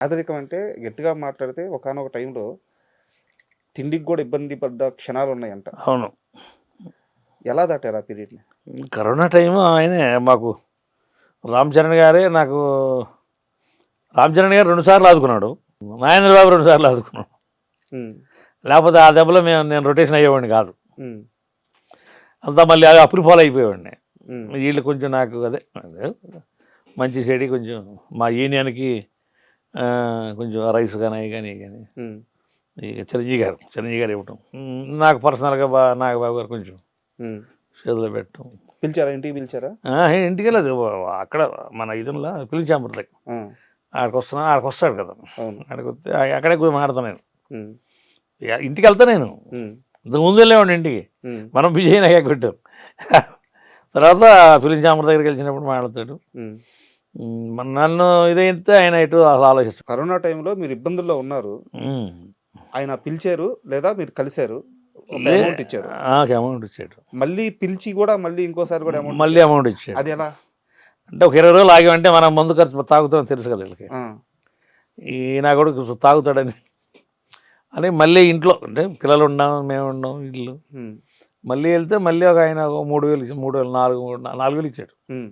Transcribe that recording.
పేదరికం అంటే గట్టిగా మాట్లాడితే ఒకానొక టైంలో తిండికి కూడా ఇబ్బంది పడ్డ క్షణాలు ఉన్నాయంట. అవును. ఎలా దాటారు ఆ పీరియడ్ని? కరోనా టైము ఆయనే మాకు రామ్ చరణ్ గారే నాకు రామ్ చరణ్ గారు 2 సార్లు ఆదుకున్నాడు. నాగేంద్ర బాబు 2 సార్లు ఆదుకున్నాడు. లేకపోతే ఆ దెబ్బలో నేను రొటేషన్ అయ్యేవాడిని కాదు. అంతా మళ్ళీ అది అప్పులు ఫాలో అయిపోయేవాడిని. వీళ్ళు కొంచెం నాకు అదే మంచి చెడి కొంచెం మా యూనియన్కి కొంచెం రైస్ కానీ అవి కానీ ఇక చిరంజీవి గారు ఇవ్వటం, నాకు పర్సనల్గా నాగబాబు గారు కొంచెం చేతిలో పెట్టడం. పిలిచారా? ఇంటికి పిలిచారా? ఇంటికి వెళ్ళదు, అక్కడ మన ఇదంలో పిలిచాంబర్ దగ్గర ఆడికి వస్తాడు కదా, ఆడికి వస్తే అక్కడే మాట్లాడతాను నేను. ఇంటికి వెళ్తా నేను, ఇంతకు ముందు వెళ్ళేవాడిని ఇంటికి, మనం బిజీ అయినా కొట్టాం. తర్వాత ఫిలిం ఛాంబర్ దగ్గరికి వెళ్ళినప్పుడు మాట్లాడతాడు. నన్ను ఇదైతే ఆయన ఇటు ఆలోచిస్తాడు. కరోనా టైంలో మీరు ఇబ్బందుల్లో ఉన్నారు, ఆయన పిలిచారు లేదా మీరు కలిశారు, అమౌంట్ ఇచ్చారు. అమౌంట్ ఇచ్చాడు. మళ్ళీ పిలిచి కూడా మళ్ళీ ఇంకోసారి కూడా అమౌంట్ ఇచ్చాడు. అది ఎలా అంటే ఒక 20 రోజులు ఆగామంటే మనం మందు ఖర్చు తాగుతామని తెలుసు కదా వీళ్ళకి. ఈ నా కొడుకు తాగుతాడని అని మళ్ళీ ఇంట్లో అంటే పిల్లలు ఉన్నాం, మేము ఉన్నాం, ఇల్లు మళ్ళీ వెళ్తే మళ్ళీ ఒక ఆయన 3,000 4,000 ఇచ్చాడు.